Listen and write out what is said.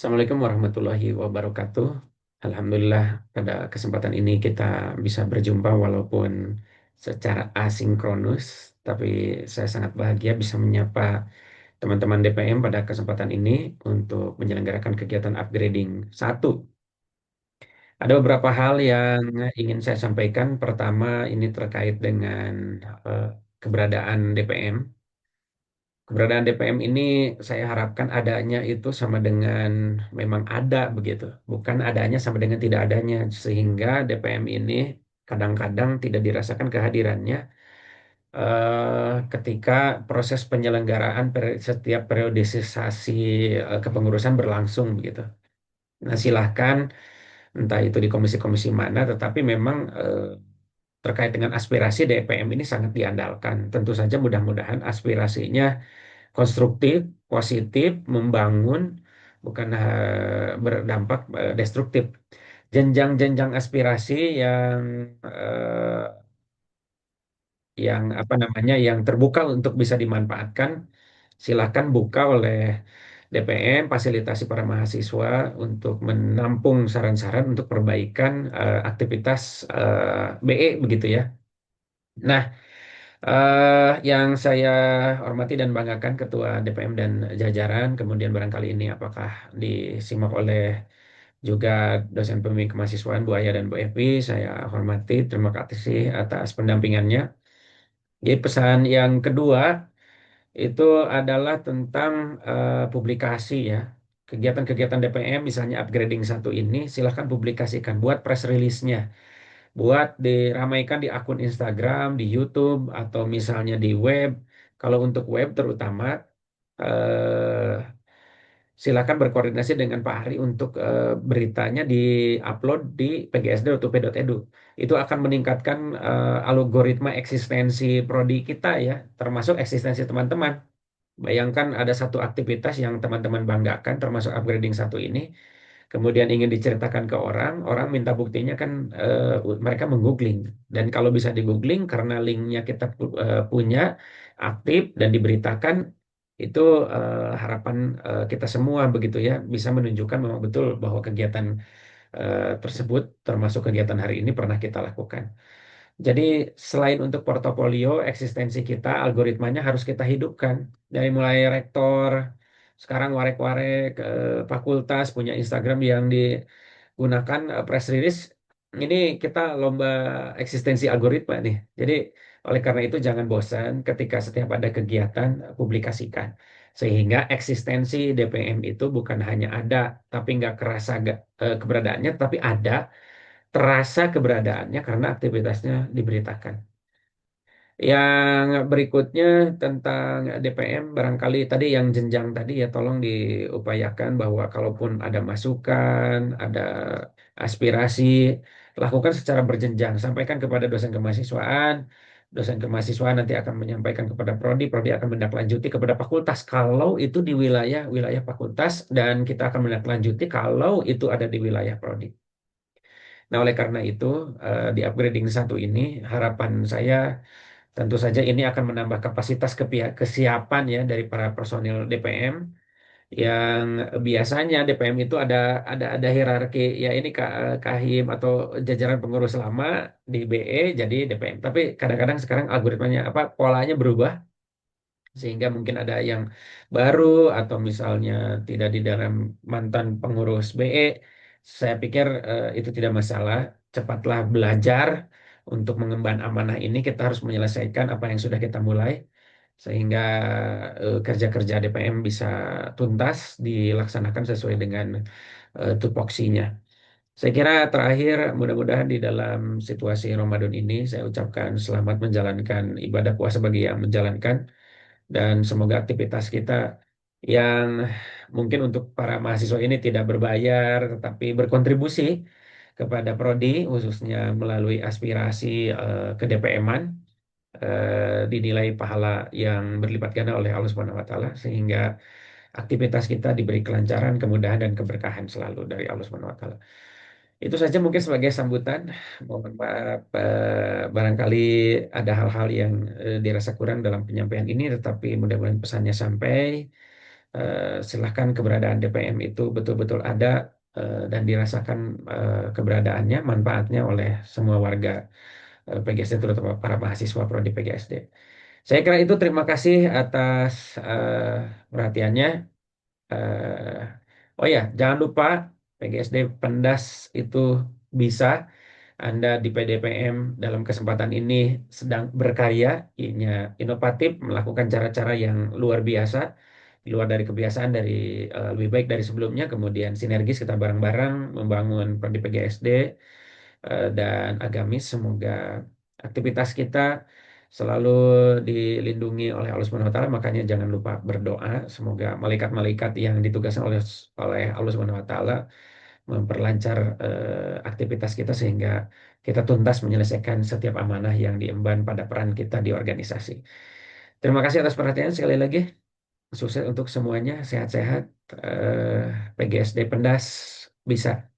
Assalamualaikum warahmatullahi wabarakatuh. Alhamdulillah pada kesempatan ini kita bisa berjumpa walaupun secara asinkronus, tapi saya sangat bahagia bisa menyapa teman-teman DPM pada kesempatan ini untuk menyelenggarakan kegiatan upgrading satu. Ada beberapa hal yang ingin saya sampaikan. Pertama, ini terkait dengan eh, keberadaan DPM. Keberadaan DPM ini saya harapkan adanya itu sama dengan memang ada begitu, bukan adanya sama dengan tidak adanya, sehingga DPM ini kadang-kadang tidak dirasakan kehadirannya ketika proses penyelenggaraan setiap periodisasi kepengurusan berlangsung begitu. Nah, silahkan entah itu di komisi-komisi mana, tetapi memang terkait dengan aspirasi DPM ini sangat diandalkan. Tentu saja mudah-mudahan aspirasinya konstruktif, positif, membangun, bukan berdampak destruktif. Jenjang-jenjang aspirasi yang apa namanya yang terbuka untuk bisa dimanfaatkan, silakan buka oleh DPM, fasilitasi para mahasiswa untuk menampung saran-saran untuk perbaikan aktivitas BE begitu ya. Nah, yang saya hormati dan banggakan Ketua DPM dan jajaran, kemudian barangkali ini apakah disimak oleh juga dosen pembimbing kemahasiswaan Bu Aya dan Bu Evi, saya hormati, terima kasih atas pendampingannya. Jadi pesan yang kedua itu adalah tentang publikasi ya. Kegiatan-kegiatan DPM misalnya upgrading satu ini silahkan publikasikan, buat press release-nya, buat diramaikan di akun Instagram, di YouTube, atau misalnya di web. Kalau untuk web terutama, eh, silakan berkoordinasi dengan Pak Hari untuk beritanya di-upload di pgsd.up.edu. Itu akan meningkatkan algoritma eksistensi prodi kita ya, termasuk eksistensi teman-teman. Bayangkan ada satu aktivitas yang teman-teman banggakan, termasuk upgrading satu ini, kemudian ingin diceritakan ke orang, orang minta buktinya kan mereka menggoogling. Dan kalau bisa di-googling karena linknya kita punya aktif dan diberitakan, itu harapan kita semua begitu ya, bisa menunjukkan memang betul bahwa kegiatan tersebut termasuk kegiatan hari ini pernah kita lakukan. Jadi selain untuk portofolio, eksistensi kita, algoritmanya harus kita hidupkan. Dari mulai rektor, sekarang warek-warek, fakultas punya Instagram yang digunakan press release. Ini kita lomba eksistensi algoritma nih. Jadi oleh karena itu jangan bosan ketika setiap ada kegiatan publikasikan. Sehingga eksistensi DPM itu bukan hanya ada, tapi nggak kerasa keberadaannya, tapi ada terasa keberadaannya karena aktivitasnya diberitakan. Yang berikutnya tentang DPM, barangkali tadi yang jenjang tadi ya tolong diupayakan bahwa kalaupun ada masukan, ada aspirasi, lakukan secara berjenjang. Sampaikan kepada dosen kemahasiswaan nanti akan menyampaikan kepada prodi, prodi akan menindaklanjuti kepada fakultas kalau itu di wilayah wilayah fakultas, dan kita akan menindaklanjuti kalau itu ada di wilayah prodi. Nah, oleh karena itu, di upgrading satu ini, harapan saya tentu saja ini akan menambah kapasitas kesiapan ya dari para personil DPM yang biasanya DPM itu ada hierarki ya, ini Kahim atau jajaran pengurus lama di BE jadi DPM. Tapi kadang-kadang sekarang algoritmanya apa polanya berubah sehingga mungkin ada yang baru atau misalnya tidak di dalam mantan pengurus BE. Saya pikir itu tidak masalah. Cepatlah belajar untuk mengemban amanah ini. Kita harus menyelesaikan apa yang sudah kita mulai sehingga kerja-kerja DPM bisa tuntas dilaksanakan sesuai dengan tupoksinya. Saya kira terakhir, mudah-mudahan di dalam situasi Ramadan ini saya ucapkan selamat menjalankan ibadah puasa bagi yang menjalankan, dan semoga aktivitas kita yang mungkin untuk para mahasiswa ini tidak berbayar tetapi berkontribusi kepada prodi khususnya melalui aspirasi ke DPM-an dinilai pahala yang berlipat ganda oleh Allah Subhanahu wa taala, sehingga aktivitas kita diberi kelancaran, kemudahan dan keberkahan selalu dari Allah Subhanahu wa taala. Itu saja mungkin sebagai sambutan. Mohon maaf barangkali ada hal-hal yang dirasa kurang dalam penyampaian ini, tetapi mudah-mudahan pesannya sampai. Silahkan keberadaan DPM itu betul-betul ada dan dirasakan keberadaannya, manfaatnya oleh semua warga PGSD, terutama para mahasiswa prodi PGSD. Saya kira itu, terima kasih atas perhatiannya. Oh ya, jangan lupa PGSD Pendas itu bisa. Anda di PDPM dalam kesempatan ini sedang berkarya, inovatif, melakukan cara-cara yang luar biasa, di luar dari kebiasaan, lebih baik dari sebelumnya. Kemudian sinergis kita bareng-bareng membangun prodi PGSD dan agamis. Semoga aktivitas kita selalu dilindungi oleh Allah Subhanahu wa taala. Makanya jangan lupa berdoa, semoga malaikat-malaikat yang ditugaskan oleh oleh Allah Subhanahu wa taala memperlancar aktivitas kita sehingga kita tuntas menyelesaikan setiap amanah yang diemban pada peran kita di organisasi. Terima kasih atas perhatian sekali lagi. Sukses untuk semuanya, sehat-sehat. PGSD Pendas bisa.